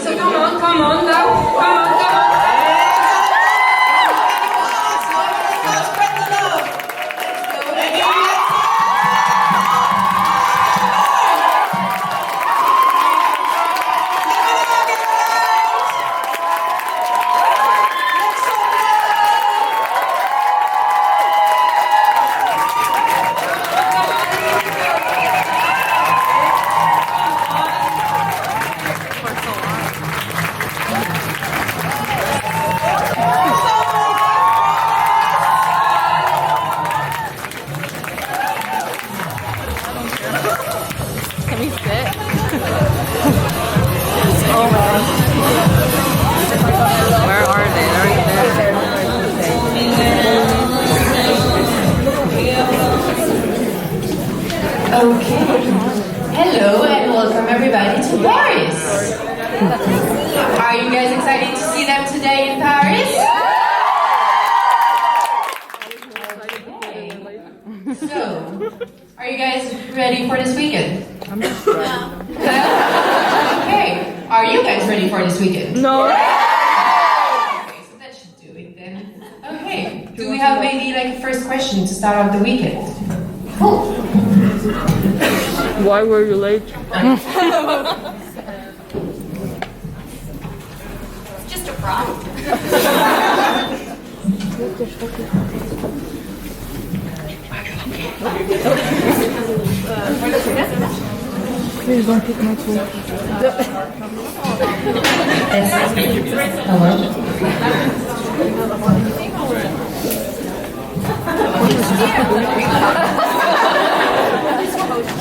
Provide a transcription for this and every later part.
So come on, come on, now, come on, come on. Spread the love. Can we sit? Oh my gosh. Where are they? They're right there. Okay. Hello and welcome everybody to Paris. Are you guys excited to see them today in Paris? Okay. So, are you guys ready for this weekend? I'm just ready. Okay. Are you guys ready for this weekend? No. Okay, so that should do it then. Okay. Do we have maybe like a first question to start off the weekend? Cool. Why were you late? Just a prop. Please don't pick my food.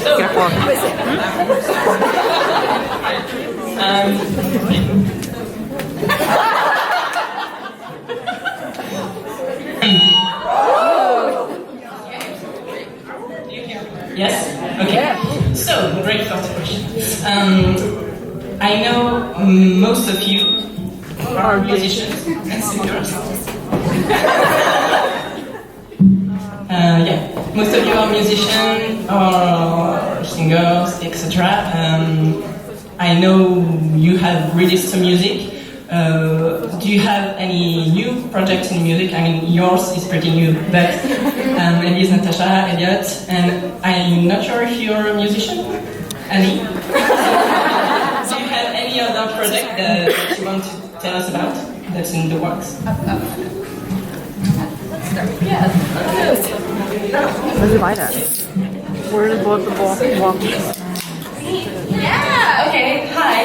Careful. Yes? Okay. So, great first question. I know most of you are musicians and singers. Yeah, most of you are musicians or singers, etc. I know you have released some music. Do you have any new projects in music? I mean, yours is pretty new, but Elise, Natasha, Elliot, and I'm not sure if you're a musician, Annie. Do you have any other project that you want to tell us about that's in the works? Let's start. Yeah. Where's the light at? Where's the walk? Yeah, okay, hi.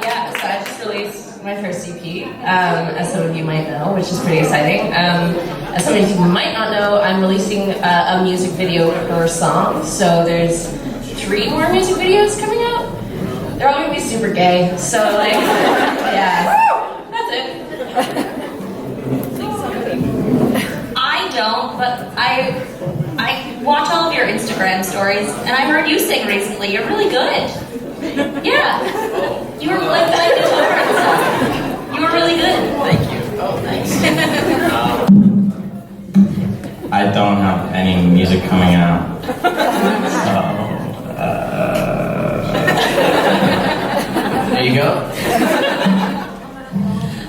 Yeah, so I just released my first EP, as some of you might know, which is pretty exciting. As some of you might not know, I'm releasing a music video per song, so there's 3 more music videos coming out. They're all gonna be super gay, so like, yeah, that's it. I don't, but I watch all of your Instagram stories, and I heard you sing recently. You're really good. Yeah. You were like playing guitar and stuff. You were really good. Thank you. Oh, nice. I don't have any music coming out. So, there you go.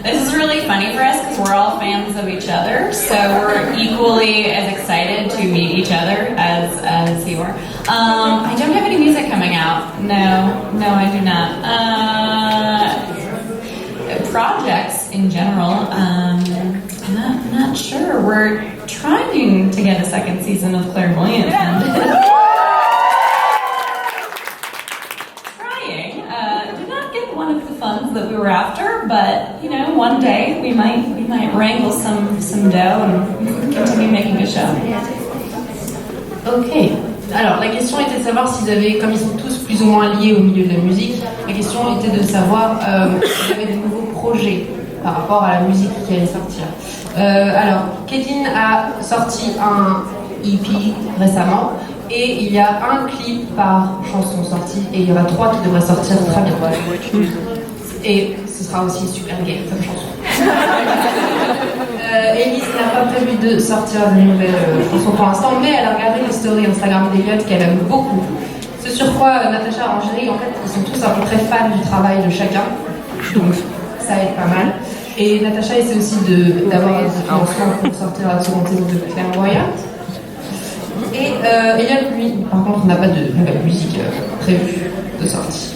This is really funny for us because we're all fans of each other, so we're equally as excited to meet each other as you are. I don't have any music coming out. No, I do not. Projects in general, I'm not sure. We're trying to get a second season of Clairvoyant. Did not get one of the funds that we were after, but you know, one day we might wrangle some dough and continue making a show. Ok. Alors, la question était de savoir s'ils avaient, comme ils sont tous plus ou moins liés au milieu de la musique, la question était de savoir s'ils avaient de nouveaux projets par rapport à la musique qui allait sortir. Alors, Caitlin a sorti un EP récemment et il y a un clip par chanson sortie et il y en a 3 qui devraient sortir très bientôt. Et ce sera aussi super gay comme chanson. Elise n'a pas prévu de sortir de nouvelles chansons pour l'instant, mais elle a regardé les stories Instagram d'Eliott qu'elle aime beaucoup. So Ce sur quoi Natasha et Angélique, en fait, ils sont tous un peu très fans du travail de chacun. Donc, ça aide pas mal. Et Natasha essaie aussi d'avoir des financements pour sortir la seconde saison de Clairvoyante. Et Eliane, lui, par contre, on n'a pas de nouvelle musique prévue de sortie.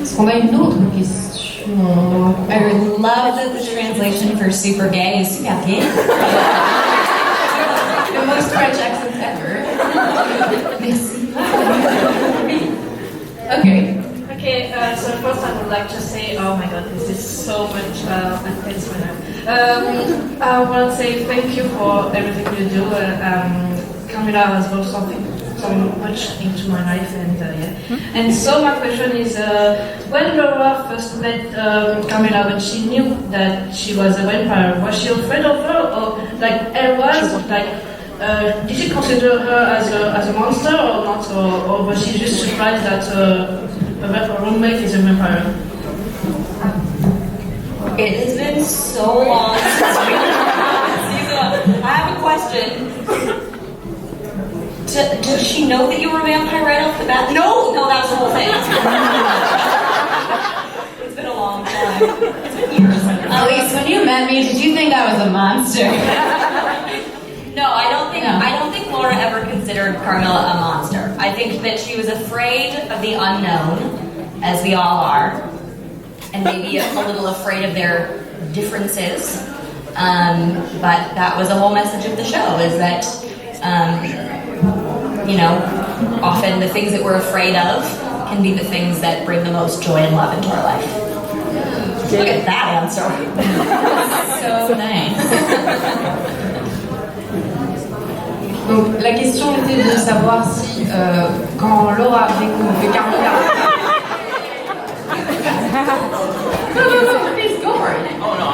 Est-ce qu'on a une autre question? I would love that the translation for super gay is super gay. The most French accent ever. Merci. Okay. Okay, so first I would like to say, oh my god, this is so much intense right now. I want to say thank you for everything you do. Camila has brought so much into my life, and yeah. And so my question is, when Laura first met Camila, when she knew that she was a vampire, was she afraid of her, or like Elle was like? Did she consider her as a monster or not, or was she just surprised that her roommate is a vampire? It has been so long since we season 1. I have a question. Did she know that you were a vampire right off the bat? No, that was the whole thing. It's been a long time. It's been years. Elise, when you met me, did you think I was a monster? No, I don't think Laura ever considered Carmilla a monster. I think that she was afraid of the unknown, as we all are, and maybe a little afraid of their differences. But that was the whole message of the show, is that, often the things that we're afraid of can be the things that bring the most joy and love into our life. Look at that answer. So nice. Donc la question était de savoir si quand Laura découvre que Carmilla... Please go for it. Oh no,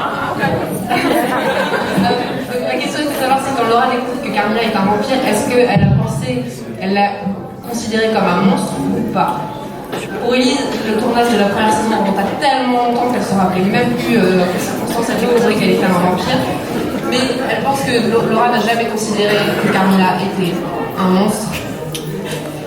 la question était de savoir si quand Laura découvre que Carmilla est un vampire, est-ce qu'elle l'a considéré comme un monstre ou pas? Pour Elise, le tournage de la première saison remonte à tellement longtemps qu'elle se rappelait même plus quelles circonstances elle découvrait qu'elle était un vampire. Mais elle pense que Laura n'a jamais considéré que Carmilla était un monstre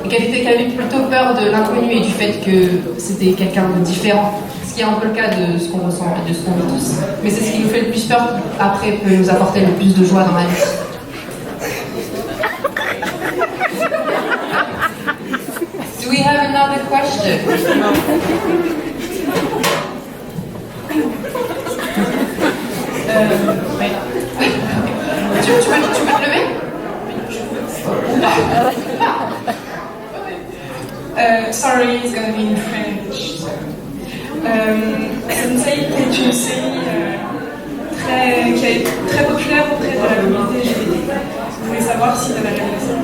et qu'elle avait plutôt peur de l'inconnu et du fait que c'était quelqu'un de différent, ce qui est un peu le cas de ce qu'on ressent et de ce qu'on vit tous. Mais c'est ce qui nous fait le plus peur, après peut nous apporter le plus de joie dans la vie. Do we have another question? Tu peux te lever? Sorry, it's gonna be in French. Sensei est une série qui est très populaire auprès de la communauté LGBT. Je voulais savoir s'ils avaient regardé la série.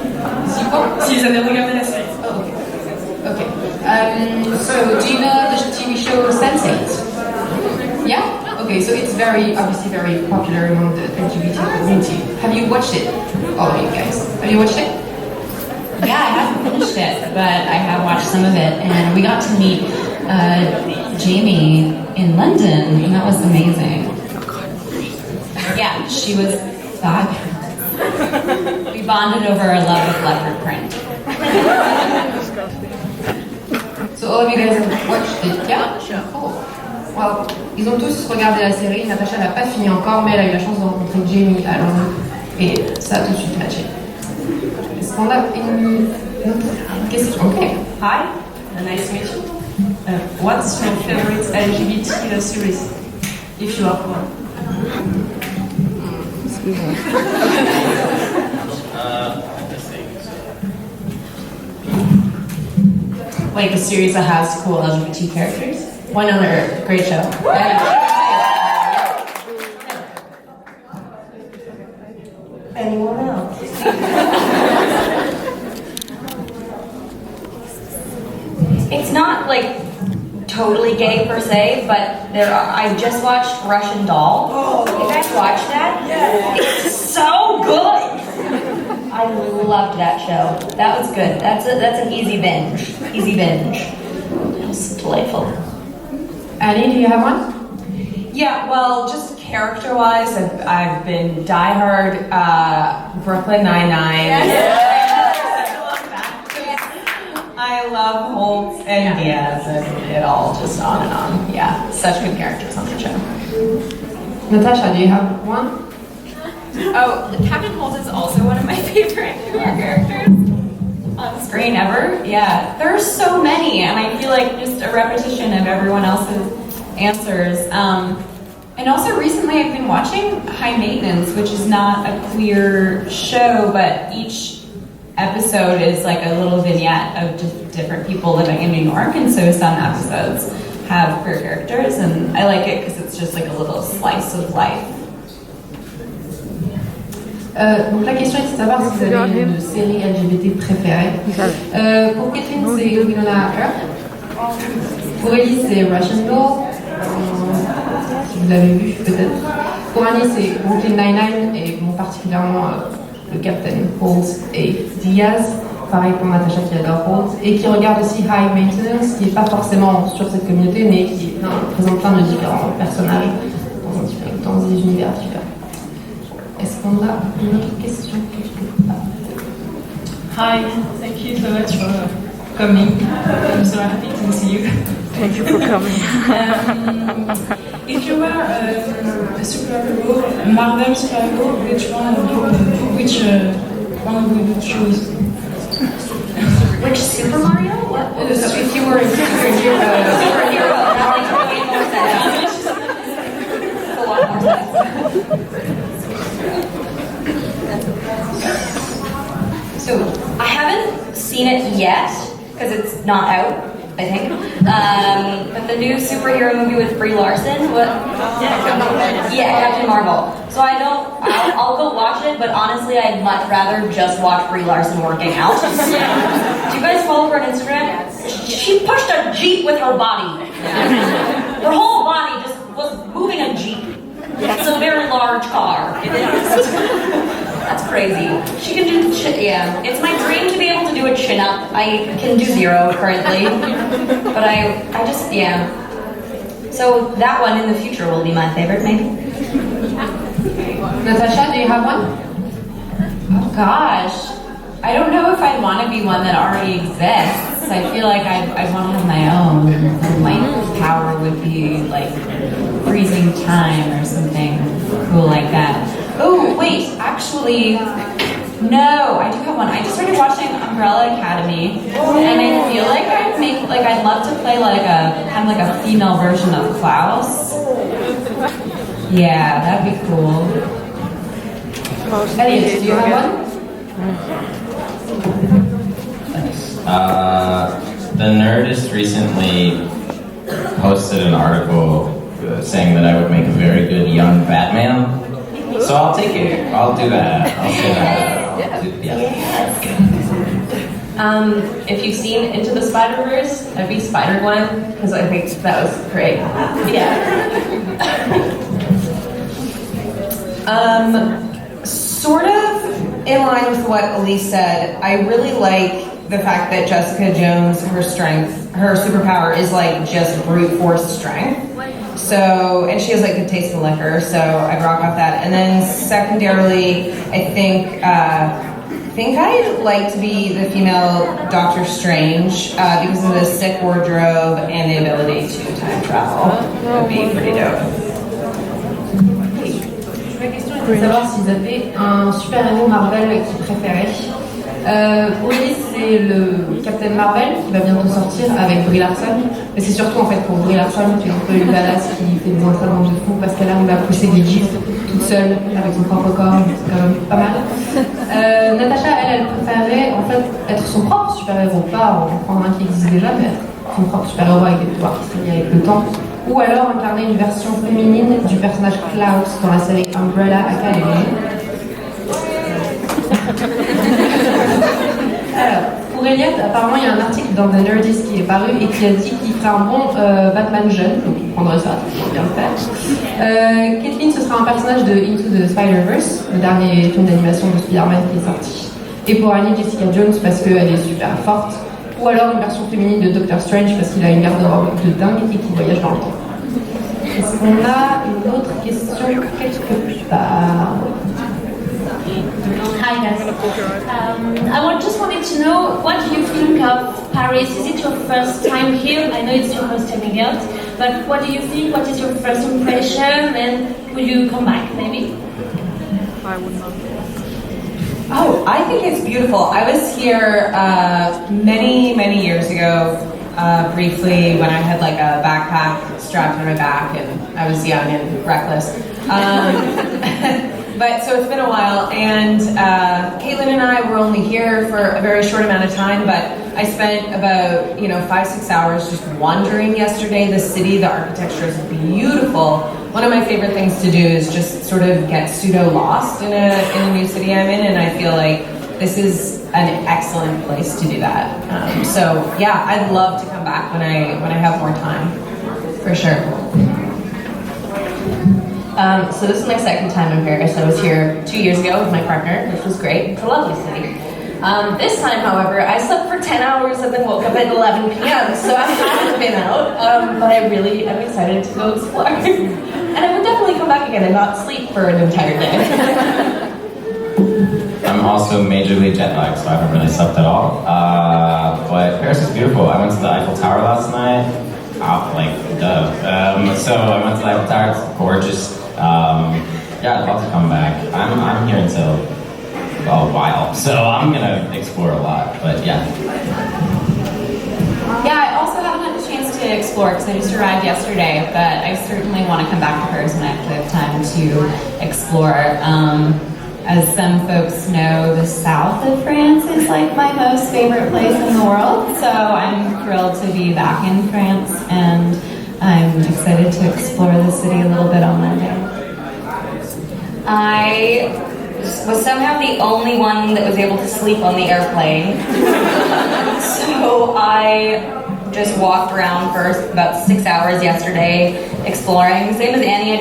S'ils avaient regardé la série. Oh, okay. So do you know the TV show Sense8? Yeah? Okay, so it's obviously very popular among the LGBT community. Have you watched it? All of you guys. Have you watched it? Yeah, I haven't finished it, but I have watched some of it, and we got to meet Jamie in London, and that was amazing. Yeah, she was fabulous. We bonded over our love of leopard print. So all of you guys have watched it, yeah? Sure. Cool. Well, ils ont tous regardé la série. Natasha n'a pas fini encore, mais elle a eu la chance de rencontrer Jamie à Londres, et ça a tout de suite matché. Est-ce qu'on a une autre question? Okay. Hi, nice to meet you. What's your favorite LGBT series, if you have one? Like a series that has cool LGBT characters? One other great show. Anyone else? It's not like totally gay per se, but I just watched Russian Doll. Oh, you guys watched that? Yeah. It's so good. I loved that show. That was good. That's an easy binge. It was delightful. Annie, do you have one? Yeah, well, just character-wise, I've been diehard Brooklyn Nine-Nine. I I love Holt and Diaz, and it all just on and on. Yeah, such good characters on the show. Natasha, do you have one? Oh, Captain Holt is also one of my favorite characters on screen ever. Yeah, there's so many, and I feel like just a repetition of everyone else's answers. And also recently I've been watching High Maintenance, which is not a queer show, but each episode is like a little vignette of just different people living in New York, and so some episodes have queer characters, and I like it because it's just like a little slice of life. Donc la question est de savoir si vous avez une série LGBT préférée. Pour Catherine, c'est Winona Earp. Pour Elise, c'est Russian Doll. Si vous l'avez vu, peut-être. Pour Annie, c'est Brooklyn Nine-Nine et bon, particulièrement le Captain Holt et Diaz. Pareil pour Natasha qui adore Holt et qui regarde aussi High Maintenance, qui n'est pas forcément sur cette communauté, mais qui présente plein de différents personnages dans des univers différents. Est-ce qu'on a une autre question quelque part? Hi, thank you so much for coming. I'm so happy to see you. Thank you for coming. If you were a superhero, a Marvel superhero, which one would you choose? Which Super Mario? What? If you were a superhero, That makes way more sense. A lot more sense. So I haven't seen it yet because it's not out, I think. But the new superhero movie with Brie Larson, what? Yeah, Captain Marvel. So I'll go watch it, but honestly, I'd much rather just watch Brie Larson working out. Do you guys follow her on Instagram? She pushed a Jeep with her body. Her whole body just was moving a Jeep. It's a very large car. It is. That's crazy. She can do yeah. It's my dream to be able to do a chin up. I can do 0 currently, but I just yeah. So that one in the future will be my favorite, maybe. Natasha, do you have one? Oh gosh, I don't know if I'd want to be one that already exists. I feel like I'd want to have my own. And like power would be like freezing time or something cool like that. Oh wait, actually, no, I do have one. I just started watching Umbrella Academy, and I feel like I'd love to play like a kind of like a female version of Klaus. Yeah, that'd be cool. Elliot, do you have one? The Nerdist recently posted an article saying that I would make a very good young Batman. So I'll take it. I'll do that. I'll say that. If you've seen Into the Spider-Verse, I'd be Spider-Gwen, because I think that was great. Yeah. Sort of in line with what Elise said, I really like the fact that Jessica Jones, her superpower is like just brute force strength. So, and she has like good taste in liquor, so I'd rock off that. And then secondarily, I think I'd like to be the female Doctor Strange because of the sick wardrobe and the ability to time travel. That would be pretty dope. Ma question était de savoir si vous avez un super-héros Marvel qui préférait. Pour Elise, c'est le Captain Marvel qui va bientôt sortir avec Brie Larson. Mais c'est surtout en fait pour Brie Larson qui est un peu une badass qui fait des entraînements de fou parce qu'elle arrive à pousser des jeeps toute seule avec son propre corps, c'est quand même pas mal. Natasha, elle préférerait en fait être son propre super-héros, pas en prendre un qui existe déjà, mais être son propre super-héros avec des pouvoirs qui se lient avec le temps. Ou alors incarner une version féminine du personnage Klaus dans la série Umbrella Academy. Alors, pour Elliot, apparemment il y a un article dans The Nerdist qui est paru et qui a dit qu'il ferait un bon Batman jeune, donc il prendrait ça pour bien le faire. Kathleen, ce sera un personnage de Into the Spider-Verse, le dernier film d'animation de Spider-Man qui est sorti. Et pour Annie, Jessica Jones parce qu'elle est super forte. Ou alors une version féminine de Doctor Strange parce qu'il a une garde-robe de dingue et qu'il voyage dans le temps. Est-ce qu'on a une autre question quelque part? Hi guys. Just wanted to know, what do you think of Paris? Is it your first time here? I know it's your first time out, but what do you think? What is your first impression? And will you come back maybe? I would not. Oh, I think it's beautiful. I was here many years ago, briefly when I had like a backpack strapped on my back and I was young and reckless. But so it's been a while, and Caitlin and I were only here for a very short amount of time, but I spent about 5-6 hours just wandering yesterday. The city, the architecture is beautiful. One of my favorite things to do is just sort of get pseudo lost in a new city I'm in, and I feel like this is an excellent place to do that. So yeah, I'd love to come back when I have more time, for sure. So this is my second time in Paris. I was here 2 years ago with my partner, which was great. It's a lovely city. This time, however, I slept for 10 hours and then woke up at 11 p.m. So I haven't been out, but I really am excited to go explore. And I would definitely come back again and not sleep for an entire day. I'm also majorly jet lagged, so I haven't really slept at all. But Paris is beautiful. I went to the Eiffel Tower last night. So I went to the Eiffel Tower. It's gorgeous. Yeah, I'd love to come back. I'm here until a while, so I'm gonna explore a lot. But yeah. Yeah, I also haven't had a chance to explore because I just arrived yesterday, but I certainly want to come back to Paris when I actually have time to explore. As some folks know, the south of France is like my most favorite place in the world, so I'm thrilled to be back in France, and I'm excited to explore the city a little bit on Monday. I was somehow the only one that was able to sleep on the airplane. So I just walked around for about 6 hours yesterday exploring. Same as Annie,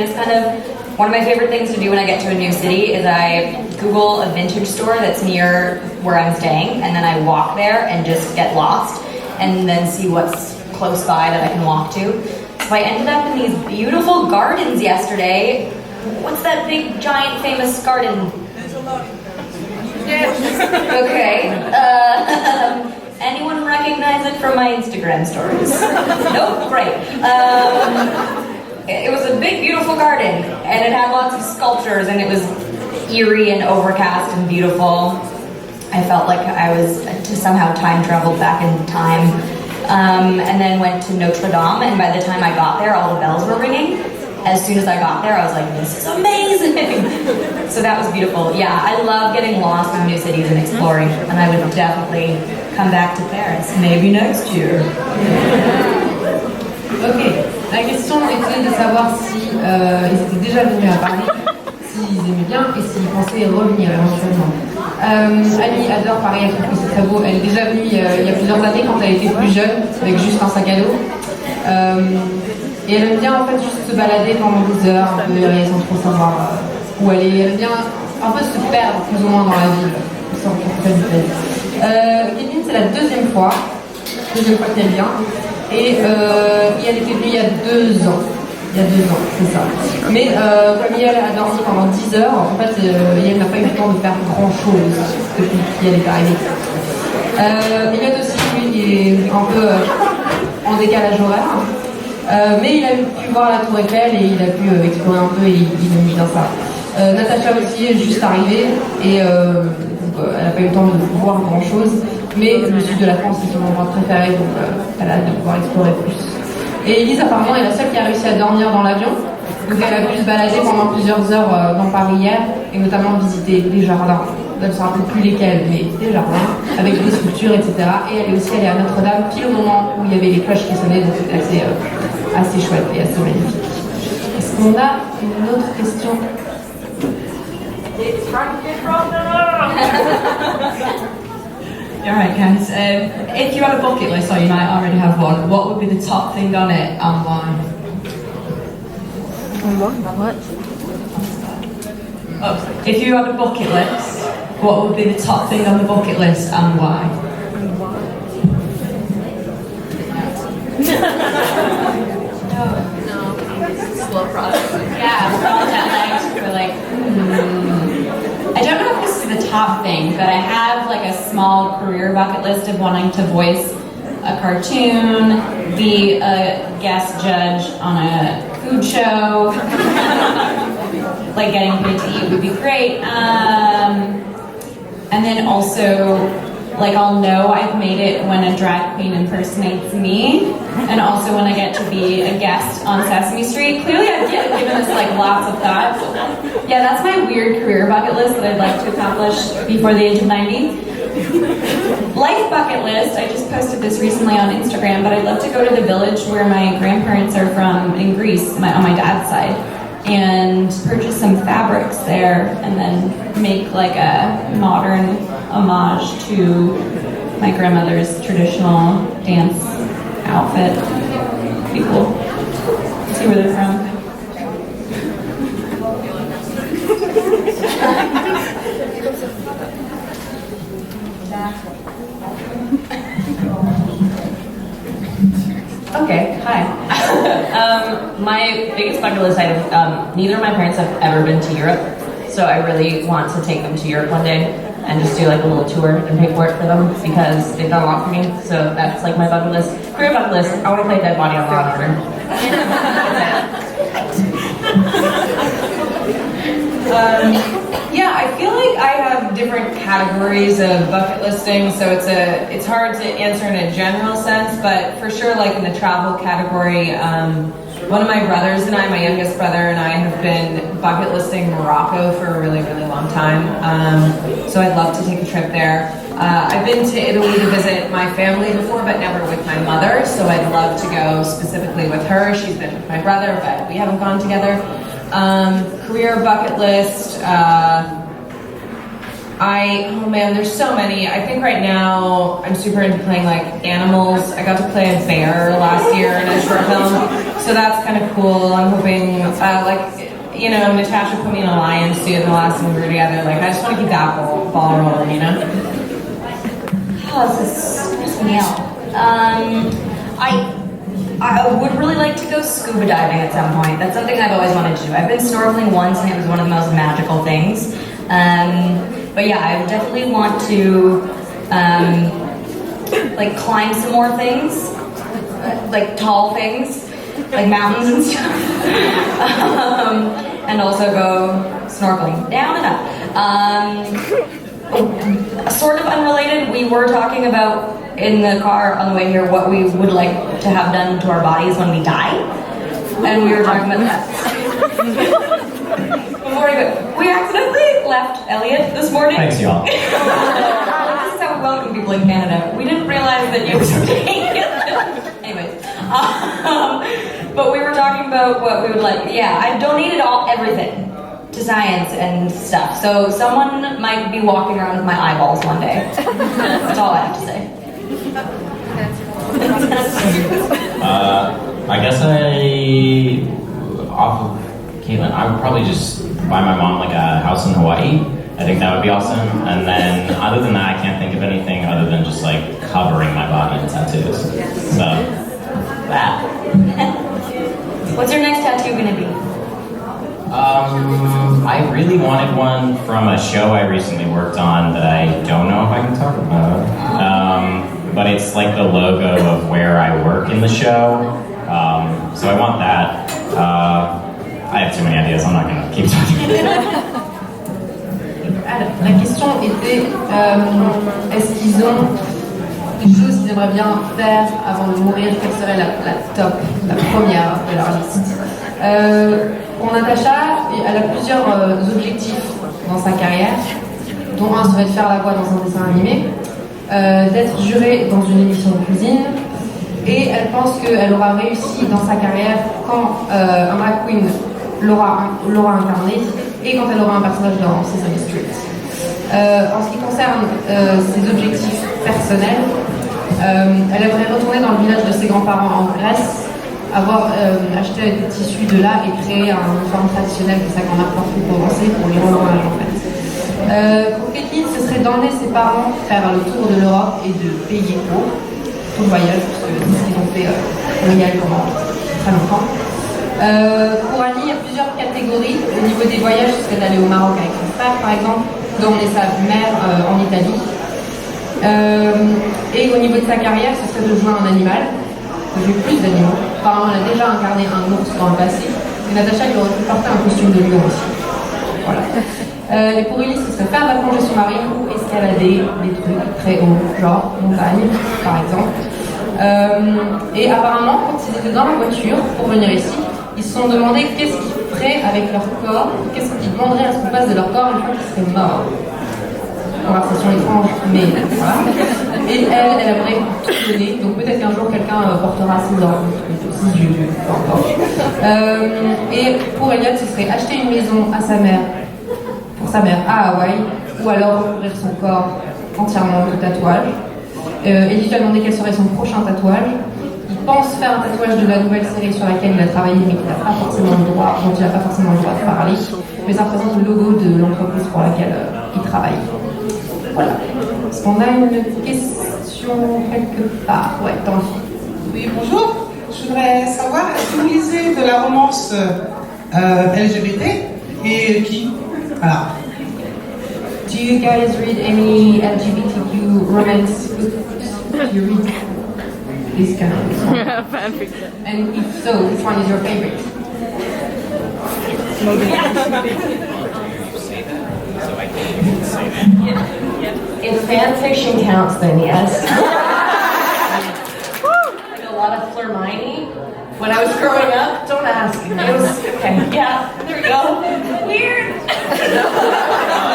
one of my favorite things to do when I get to a new city is I Google a vintage store that's near where I'm staying, and then I walk there and just get lost and then see what's close by that I can walk to. So I ended up in these beautiful gardens yesterday. What's that big, giant, famous garden? There's a lot. Okay. Anyone recognize it from my Instagram stories? Nope, great. It was a big, beautiful garden, and it had lots of sculptures, and it was eerie and overcast and beautiful. I felt like I was somehow time traveled back in time. And then went to Notre Dame, and by the time I got there, all the bells were ringing. As soon as I got there, I was like, this is amazing! So that was beautiful. Yeah, I love getting lost in new cities and exploring, and I would definitely come back to Paris, maybe next year. Ok, la question était de savoir si ils étaient déjà venus à Paris, s'ils aimaient bien et s'ils pensaient revenir éventuellement. Annie adore Paris, elle trouve que c'est très beau. Elle est déjà venue il y a plusieurs années quand elle était plus jeune, avec juste un sac à dos. Et elle aime bien en fait juste se balader pendant des heures, un peu sans trop savoir où aller. Elle aime bien un peu se perdre plus ou moins dans la ville, sans faire du plaisir. Kevin, c'est la deuxième fois qu'elle vient. Et elle était venue il y a 2 ans. Il y a 2 ans, c'est ça. Mais comme elle a dormi pendant 10 heures, en fait, elle n'a pas eu le temps de faire grand-chose depuis qu'elle est arrivée. Elliot aussi, lui, il est un peu en décalage horaire. Mais il a pu voir la tour Eiffel et il a pu explorer un peu et il aime bien ça. Natasha aussi est juste arrivée et elle n'a pas eu le temps de voir grand-chose. Mais le sud de la France est son endroit préféré, donc elle a hâte de pouvoir explorer plus. Et Elise apparemment est la seule qui a réussi à dormir dans l'avion. Donc elle a pu se balader pendant plusieurs heures dans Paris hier, et notamment visiter des jardins. Elle ne se rappelle plus lesquels, mais des jardins, avec des sculptures, etc. Et elle est aussi allée à Notre-Dame, pile au moment où il y avait les cloches qui sonnaient, donc c'était assez chouette et assez magnifique. Est-ce qu'on a une autre question? Alright, Kens. If you had a bucket list, or you might already have one, what would be the top thing on it and why? What? Oh, if you had a bucket list, what would be the top thing on the bucket list and why? Slow process. Yeah, we're all jet lagged. We're like, I don't know if top thing, but I have like a small career bucket list of wanting to voice a cartoon, be a guest judge on a food show, like getting paid to eat would be great. And then also, like I'll know I've made it when a drag queen impersonates me, and also when I get to be a guest on Sesame Street. Clearly I've given this like lots of thought. Yeah, that's my weird career bucket list that I'd like to accomplish before the age of 90. Life bucket list, I just posted this recently on Instagram, but I'd love to go to the village where my grandparents are from in Greece, on my dad's side, and purchase some fabrics there, and then make like a modern homage to my grandmother's traditional dance outfit. It'd be cool. See where they're from. Okay, hi. My biggest bucket list item, neither of my parents have ever been to Europe, so I really want to take them to Europe one day and just do like a little tour and pay for it for them because they've done a lot for me, so that's like my bucket list. Career bucket list, I want to play Dead Body on Law & Order. Yeah, I feel like I have different categories of bucket listing, so it's hard to answer in a general sense, but for sure, like in the travel category, one of my brothers and I, my youngest brother and I, have been bucket listing Morocco for a really, really long time. So I'd love to take a trip there. I've been to Italy to visit my family before, but never with my mother, so I'd love to go specifically with her. She's been with my brother, but we haven't gone together. Career bucket list. Oh man, there's so many. I think right now I'm super into playing like animals. I got to play a bear last year in a short film, so that's kind of cool. I'm hoping, Natasha put me in a lion suit in the last time we were together. Like, I just want to keep that ball rolling, you know? Oh, this is stressing me out. I would really like to go scuba diving at some point. That's something I've always wanted to do. I've been snorkeling once and it was one of the most magical things. But yeah, I definitely want to like climb some more things, like tall things, like mountains and stuff. And also go snorkeling down and up. Sort of unrelated, we were talking about in the car on the way here what we would like to have done to our bodies when we die. And we were talking about that. We accidentally left Elliot this morning. Thanks, y'all. This is how we welcome people in Canada. We didn't realize that you were staying. Anyways. But we were talking about what we would like. Yeah, I've donated everything to science and stuff. So someone might be walking around with my eyeballs one day. That's all I have to say. I guess off of Caitlin, I would probably just buy my mom like a house in Hawaii. I think that would be awesome. And then other than that, I can't think of anything other than just like covering my body in tattoos. So that. What's your next tattoo gonna be? I really wanted one from a show I recently worked on that I don't know if I can talk about. But it's like the logo of where I work in the show. So I want that. I have too many ideas, I'm not going to keep talking. Alors, la question était, est-ce qu'ils ont des choses qu'ils aimeraient bien faire avant de mourir? Quelle serait la première de leur liste? Pour Natasha, elle a plusieurs objectifs dans sa carrière, dont un serait de faire la voix dans un dessin animé, d'être jurée dans une émission de cuisine, et elle pense qu'elle aura réussi dans sa carrière quand un drag queen l'aura incarné et quand elle aura un personnage dans Sesame Street. En ce qui concerne ses objectifs personnels, elle aimerait retourner dans le village de ses grands-parents en Grèce, avoir acheté des tissus de là et créer un uniforme traditionnel de sa grand-mère portugais pour lui rendre hommage en fait. Pour Caitlin, ce serait d'emmener ses parents faire le tour de l'Europe et de payer pour tout le voyage, parce que c'est ce qu'ils ont fait voyage pendant très longtemps. Pour Annie, il y a plusieurs catégories. Au niveau des voyages, ce serait d'aller au Maroc avec son frère, par exemple, doit emmener sa mère en Italie. Et au niveau de sa carrière, ce serait de jouer un animal, de jouer plus d'animaux. Apparemment, elle a déjà incarné un ours dans le passé. Et Natasha, elle aurait pu porter un costume de lion aussi. Voilà. Et pour Elise, ce serait faire de la plongée sous-marine ou escalader des trucs très hauts, genre montagne, par exemple. Et apparemment, quand ils étaient dans la voiture pour venir ici, ils se sont demandé qu'est-ce qu'ils feraient avec leur corps, qu'est-ce qu'ils demanderaient à ce qu'on fasse de leur corps une fois qu'ils seraient morts. Conversation étrange, mais voilà. Et elle aimerait tout donner, donc peut-être qu'un jour quelqu'un portera ses organes, ses yeux, peu importe. Et pour Elliot, ce serait acheter une maison à sa mère, pour sa mère à Hawaï, ou alors recouvrir son corps entièrement de tatouages. Ellie lui a demandé quel serait son prochain tatouage. Il pense faire un tatouage de la nouvelle série sur laquelle il a travaillé, mais qu'il n'a pas forcément le droit, dont il n'a pas forcément le droit de parler. Mais ça représente le logo de l'entreprise pour laquelle il travaille. Voilà. Est-ce qu'on a une question quelque part? Ouais, tant pis. Oui, bonjour. Je voudrais savoir, est-ce que vous lisez de la romance LGBT et qui? Voilà. Do you guys read any LGBTQ romance books? Do you read this kind of Fanfic. And if so, which one is your favorite? If fan fiction counts, then yes. Like a lot of Flurmini. When I was growing up, don't ask. It was okay. Yeah, there we go. Weird.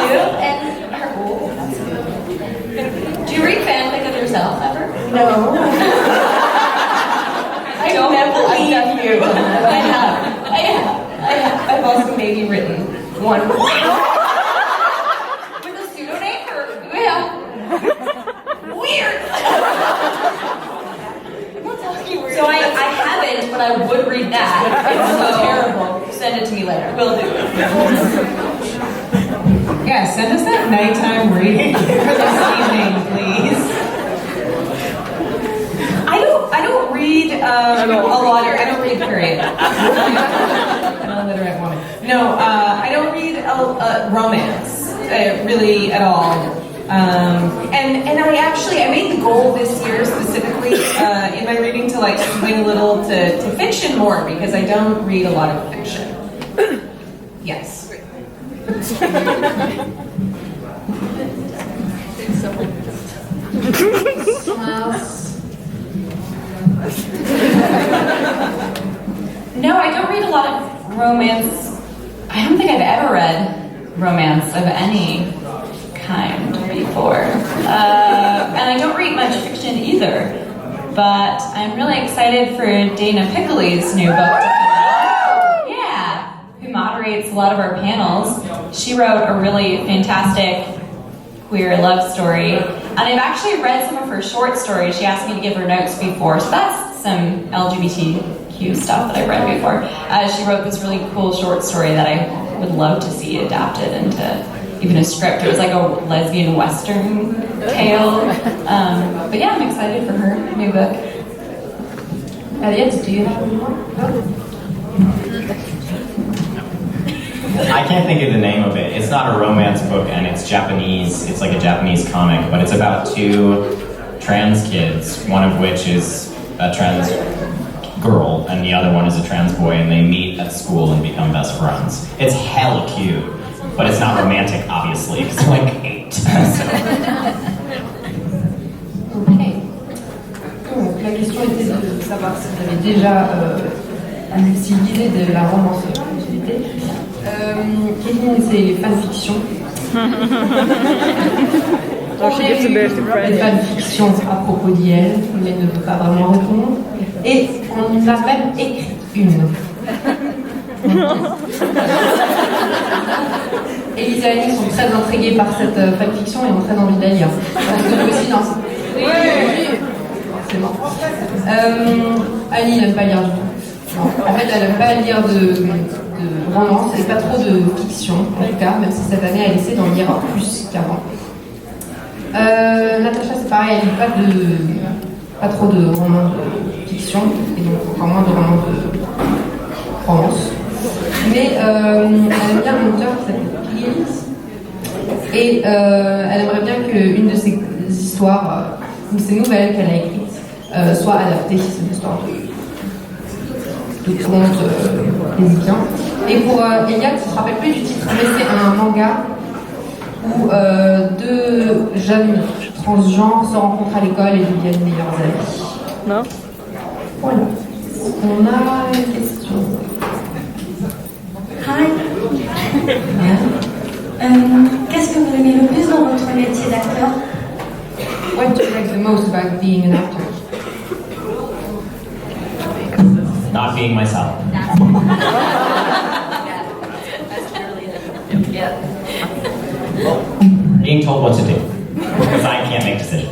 You and her. Oh, that's good. Do you read fanfic of yourself ever? No. I don't believe you. I have. I've also maybe written one. Weird. So I haven't, but I would read that. It's so terrible. Send it to me later. Will do. Yeah, send us that nighttime reading for this evening, please. I don't read a lot. I don't read, period. I'm a literate woman. No, I don't read romance really at all. And I made the goal this year specifically in my reading to like swing a little to fiction more because I don't read a lot of fiction. Yes. Someone else? No, I don't read a lot of romance. I don't think I've ever read romance of any kind before. And I don't read much fiction either. But I'm really excited for Dana Piccoli's new book to come out. Yeah, who moderates a lot of our panels. She wrote a really fantastic queer love story. And I've actually read some of her short stories. She asked me to give her notes before. So that's some LGBTQ stuff that I read before. She wrote this really cool short story that I would love to see adapted into even a script. It was like a lesbian western tale. But yeah, I'm excited for her new book. Elliot, do you have any more? I can't think of the name of it. It's not a romance book and it's Japanese. It's like a Japanese comic, but it's about two trans kids, one of which is a trans girl and the other one is a trans boy, and they meet at school and become best friends. It's hella cute. But it's not romantic, obviously, because they're like 8. Ok. Donc, la question était de savoir si vous avez déjà si vous lisez de la romance LGBT. Kéline, c'est les fanfictions. On a eu des fanfictions à propos d'elle, mais ne veut pas vraiment répondre. Et on a même écrit une. Elise et Annie sont très intriguées par cette fanfiction et ont très envie de la lire. Donc aussi, non. Oui. Forcément. Annie n'aime pas lire du tout. Non. En fait, elle n'aime pas lire de romance et pas trop de fiction, en tout cas, même si cette année elle essaie d'en lire plus qu'avant. Natasha, c'est pareil, elle lit pas trop de romans de fiction et donc encore moins de romans de romance. Mais elle aime bien un auteur qui s'appelle Elise. Et elle aimerait bien qu'une de ses histoires, ou ses nouvelles qu'elle a écrites, soit adaptée si c'est une histoire de conte lésbien. Et pour Eliade, je ne me rappelle plus du titre, mais c'est un manga où deux jeunes transgenres se rencontrent à l'école et deviennent meilleurs amis. Non. Voilà. On a une question. Hi. Qu'est-ce que vous aimez le plus dans votre métier d'acteur? What do you like the most about being an actor? Not being myself. Being told what to do. Because I can't make decisions.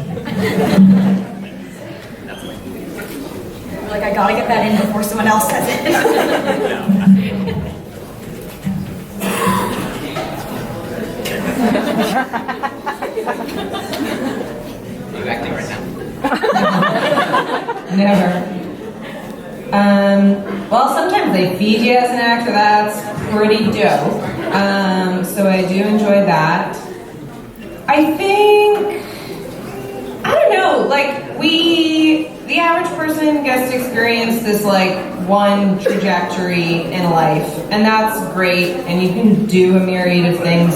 Like, I gotta get that in before someone else says it. Are you acting right now? Never. Well, sometimes they feed you as an actor. That's pretty dope. So I do enjoy that. I think, I don't know, like the average person gets to experience this like one trajectory in life, and that's great, and you can do a myriad of things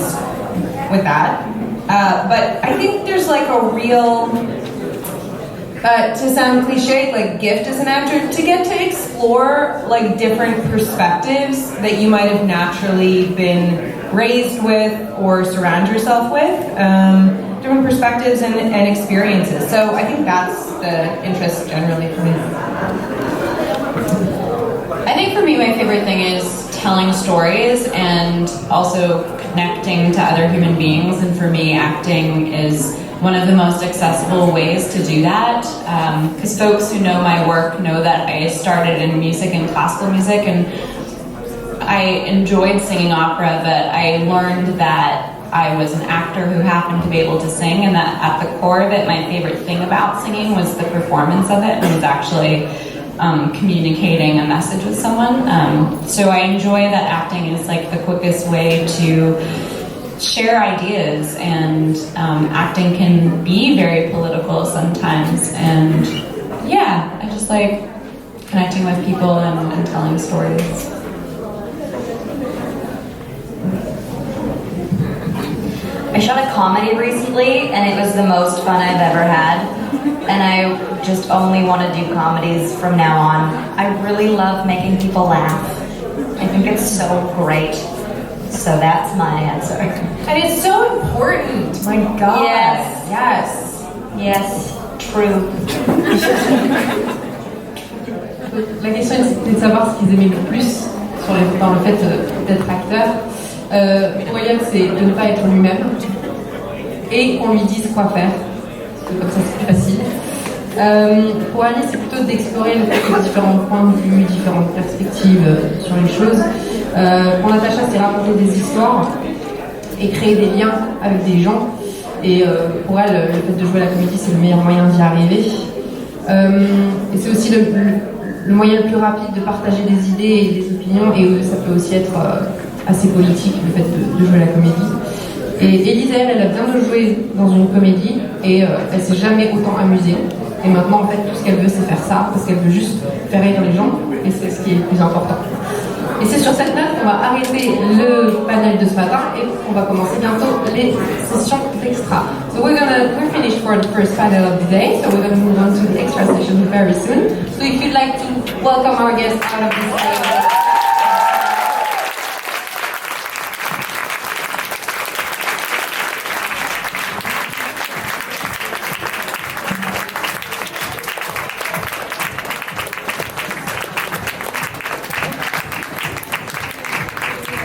with that. But I think there's like a real, to sound cliche, like gift as an actor, to get to explore like different perspectives that you might have naturally been raised with or surround yourself with, different perspectives and experiences. So I think that's the interest generally for me. I think for me, my favorite thing is telling stories and also connecting to other human beings. And for me, acting is one of the most accessible ways to do that. Because folks who know my work know that I started in music and classical music, and I enjoyed singing opera, but I learned that I was an actor who happened to be able to sing, and that at the core of it, my favorite thing about singing was the performance of it, and was actually communicating a message with someone. So I enjoy that acting is like the quickest way to share ideas, and acting can be very political sometimes, and yeah, I just like connecting with people and telling stories. I shot a comedy recently, and it was the most fun I've ever had. And I just only want to do comedies from now on. I really love making people laugh. I think it's so great. So that's my answer. And it's so important, my God. Yes. Yes. Yes, true. La question était de savoir ce qu'ils aimaient le plus dans le fait d'être acteur. Pour Eliade, c'est de ne pas être lui-même et qu'on lui dise quoi faire. Comme ça, c'est plus facile. Pour Alice, c'est plutôt d'explorer les différents points de vue, différentes perspectives sur les choses. Pour Natasha, c'est raconter des histoires et créer des liens avec des gens. Et pour elle, le fait de jouer la comédie, c'est le meilleur moyen d'y arriver. Et c'est aussi le moyen le plus rapide de partager des idées et des opinions, et ça peut aussi être assez politique, le fait de jouer la comédie. Et Elise, elle a bien de jouer dans une comédie, et elle s'est jamais autant amusée. Et maintenant, en fait, tout ce qu'elle veut, c'est faire ça, parce qu'elle veut juste faire rire les gens, et c'est ce qui est le plus important. Et c'est sur cette note qu'on va arrêter le panel de ce matin, et on va commencer bientôt les sessions d'extra. So we're finished for the first panel of the day, so we're going to move on to the extra session very soon. So if you'd like to welcome our guests out of this